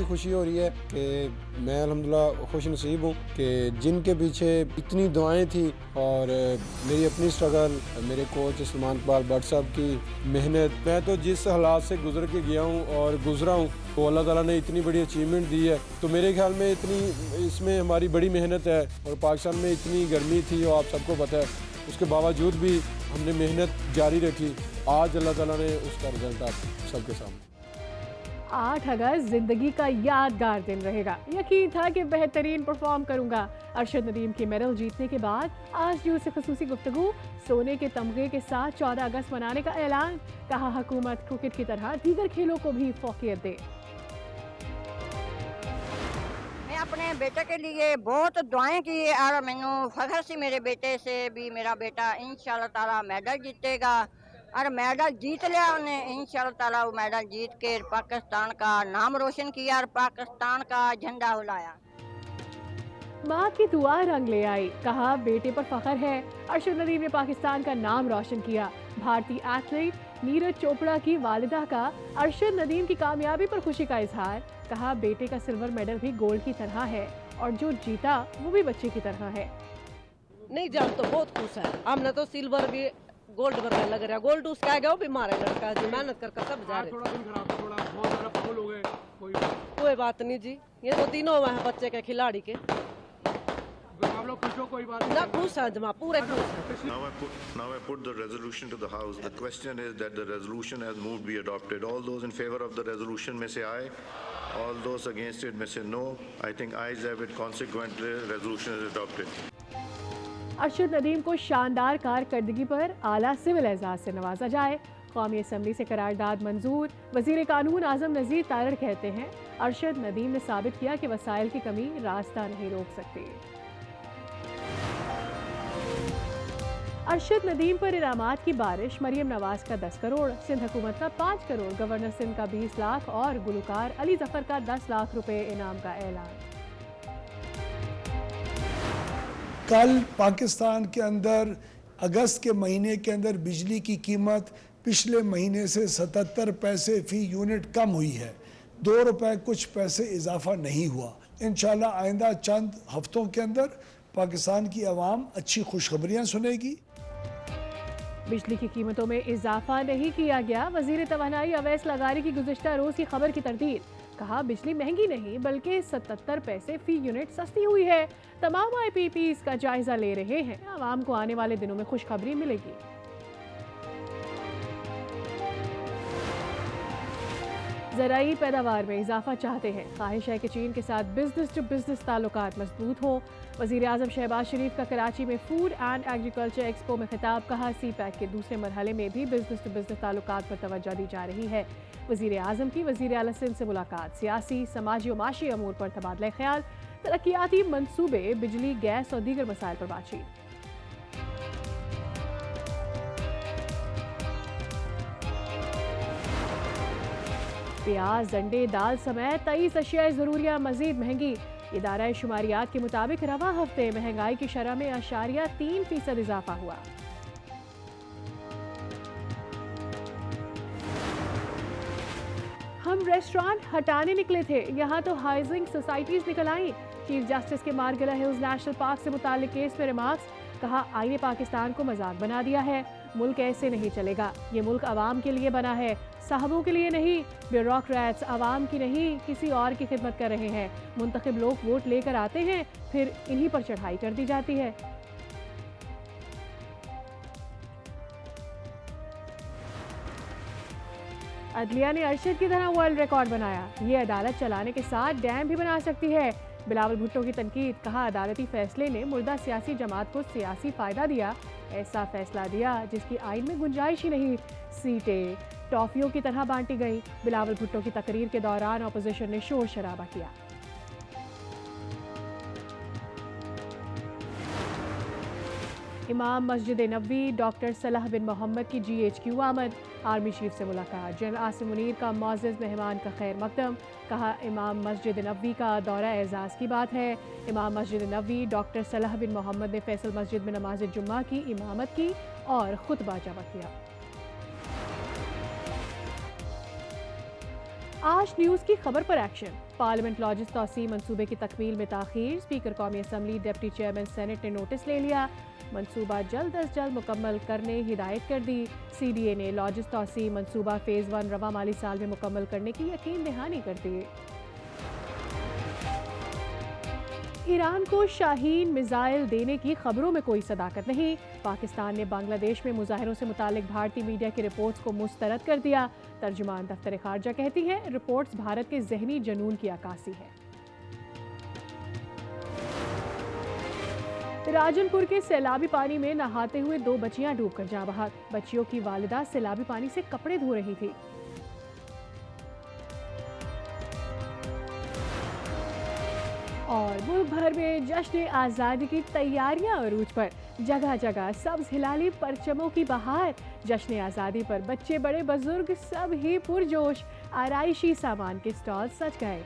खुशी हो रही है कि मैं अल्हम्दुलिल्लाह खुश नसीब हूँ कि जिनके पीछे इतनी दुआएं थी और मेरी अपनी स्ट्रगल, मेरे कोच सलमान इकबाल भट्ट साहब की मेहनत, मैं तो जिस हालात से गुजर के गया हूँ और गुजरा हूँ, तो अल्लाह ताला ने इतनी बड़ी अचीवमेंट दी है। तो मेरे ख्याल में इसमें हमारी बड़ी मेहनत है और पाकिस्तान में इतनी गर्मी थी और आप सबको पता है, उसके बावजूद भी हमने मेहनत जारी रखी। आज अल्लाह ताला ने उसका रिजल्ट आप सबके सामने। 8 अगस्त जिंदगी का यादगार दिन रहेगा। यकीन था कि बेहतरीन परफॉर्म करूंगा। अरशद नदीम की मेडल जीतने के बाद आज न्यूज़ से खुसूसी गुफ्तगू। सोने के तमगे के साथ 14 अगस्त मनाने का ऐलान। कहा हुकूमत क्रिकेट की तरह दीगर खेलों को भी फौकियत दे। मैं अपने बेटे के लिए बहुत दुआएं की और मैनू फख्र सी मेरे बेटे से भी, मेरा बेटा इंशाअल्लाह ताला मेडल जीतेगा और मेडल जीत लिया उन्हें। इंशाअल्लाह ताला वो मेडल जीत के पाकिस्तान का नाम रोशन किया और पाकिस्तान का झंडा उड़ाया। माँ की दुआ रंग ले आई। कहा बेटे पर फख्र है। अरशद नदीम ने पाकिस्तान का नाम रोशन किया। भारतीय एथलीट नीरज चोपड़ा की वालिदा का अरशद नदीम की कामयाबी पर खुशी का इजहार। कहा बेटे का सिल्वर मेडल भी गोल्ड की तरह है और जो जीता वो भी बच्चे की तरह है। नहीं जान तो बहुत खुश है, हमने तो सिल्वर भी गोल्ड वर्गा लग रहा है। गोल्ड उसका है, वो बीमार है लड़का जी, मेहनत करके सब जा रहे। कोई बात नहीं जी, ये तो तीनों हैं बच्चे के खिलाड़ी के। आप लोग खुश हो? कोई बात ना खुश है जमा, पूरे खुश है। Now I put the resolution to the House. The question is that the resolution has moved be adopted. All those in favor of the resolution may say aye. All those against it may say no. I think ayes have it. Consequently, resolution is adopted. Arshad Nadeem को शानदार कारकर्दगी पर आला civil Ejaz से नवाजा जाए। कौमी assembly से करारदाद मंजूर। वजीर कानून आजम नज़ीर तारड़ कहते हैं अरशद नदीम ने साबित किया कि वसाइल की कमी रास्ता नहीं रोक सकती। अरशद नदीम पर इनामात की बारिश। मरियम नवाज का 10 करोड़, सिंध हुकूमत का 5 करोड़, गवर्नर सिंध का 20 लाख और गुलकार अली जफर का 10 लाख रुपए इनाम का ऐलान। कल पाकिस्तान के अंदर अगस्त के महीने के अंदर बिजली की कीमत पिछले महीने से 77 पैसे फी यूनिट कम हुई है। 2 रुपए कुछ पैसे इजाफा नहीं हुआ। इंशाल्लाह आइंदा चंद हफ्तों के अंदर पाकिस्तान की आवाम अच्छी खुशखबरियां सुनेगी। बिजली की कीमतों में इजाफा नहीं किया गया। वजीर तवानाई अवैस लगारी की गुज़िश्ता रोज की खबर की तरदीद। कहा बिजली महंगी नहीं बल्कि 77 पैसे फी यूनिट सस्ती हुई है। तमाम IPPs का जायजा ले रहे हैं। आवाम को आने वाले दिनों में खुशखबरी मिलेगी। ज़राई पैदावार में इजाफा चाहते हैं। ख्वाहिश है कि चीन के साथ बिजनेस टू बिजनेस ताल्लुकात मजबूत हों। वज़ीर आज़म शहबाज शरीफ का कराची में फूड एंड एग्रीकल्चर एक्सपो में खिताब। कहा CPEC के दूसरे मरहले में भी बिजनेस टू बिजनेस ताल्लुकात पर तवज्जो दी जा रही है। वज़ीर आज़म की वज़ीर आला सिंध से मुलाकात। सियासी, समाजी और माशी अमूर पर तबादला ख्याल। तरक्याती मनसूबे, बिजली, गैस और दीगर मसाइल पर बातचीत। प्याज, अंडे, दाल समेत 23 अशियाए ज़रूरिया मजीद महंगी। इदारा शुमारियात के मुताबिक रवा हफ्ते महंगाई की शरह में 0.3% इजाफा हुआ। हम रेस्टोरेंट हटाने निकले थे, यहाँ तो हाउसिंग सोसाइटीज निकल आई। चीफ जस्टिस के मारगिला हिल्स नेशनल पार्क से मुताल्लिक केस में रिमार्क्स। कहा आईने पाकिस्तान को मजाक बना दिया है। मुल्क ऐसे नहीं चलेगा। ये मुल्क आवाम के लिए बना है, साहबों के लिए नहीं। ब्यूरोक्रेट्स आवाम की नहीं किसी और की खिदमत कर रहे हैं। मुंतखब लोग वोट लेकर आते हैं, फिर इन्हीं पर चढ़ाई कर दी जाती है। अदलिया ने अरशद की तरह वर्ल्ड रिकॉर्ड बनाया। ये अदालत चलाने के साथ डैम भी बना सकती है। बिलावल भुट्टो की तनकीद। कहा अदालती फैसले ने मुर्दा सियासी जमात को सियासी फायदा दिया। ऐसा फैसला दिया जिसकी आइन में गुंजाइश ही नहीं। सीटें टॉफियों की तरह बांटी गई। बिलावल भुट्टो की तकरीर के दौरान अपोजिशन ने शोर शराबा किया। इमाम मस्जिद नबवी डॉक्टर सलाह बिन मोहम्मद की GHQ आमद। आर्मी चीफ से मुलाकात। जनरल आसिम मुनीर का मोअज़्ज़ज़ मेहमान का खैर मकदम। कहा इमाम मस्जिद नबवी का दौरा एजाज़ की बात है। इमाम मस्जिद नबवी डॉक्टर सलाह बिन मोहम्मद ने फैसल मस्जिद में नमाज जुम्मा की इमामत की और खुतबा जमा किया। आज न्यूज़ की खबर पर एक्शन। पार्लियामेंट लॉजिस तोसी मंसूबे की तकमील में ताखीर। स्पीकर कौमी असम्बली डिप्टी चेयरमैन सेनेट ने नोटिस ले लिया। मंसूबा जल्द अज जल्द मुकम्मल करने हिदायत कर दी। CDA ने लॉजिस तोसी मंसूबा फेज़ 1 रवा माली साल में मुकम्मल करने की यकीन दहानी कर दी। ईरान को शाहीन मिसाइल देने की खबरों में कोई सदाकत नहीं। पाकिस्तान ने बांग्लादेश में मुजाहिरों से मुतालिक भारतीय मीडिया की रिपोर्ट्स को मुस्तरद कर दिया। तर्जुमान दफ्तर खारजा कहती है रिपोर्ट्स भारत के जहनी जनून की अक्कासी है। राजनपुर के सैलाबी पानी में नहाते हुए 2 बच्चियां डूबकर जाँ बहक। बच्चियों की वालिदा सैलाबी पानी से कपड़े धो रही थी। और मुल्क भर में जश्न आज़ादी की तैयारियां अरूज पर। जगह जगह सब्ज हिलाली परचमों की बहार। जश्न आज़ादी पर बच्चे बड़े बुजुर्ग सब ही पुरजोश। आराइशी सामान के स्टॉल सज गए।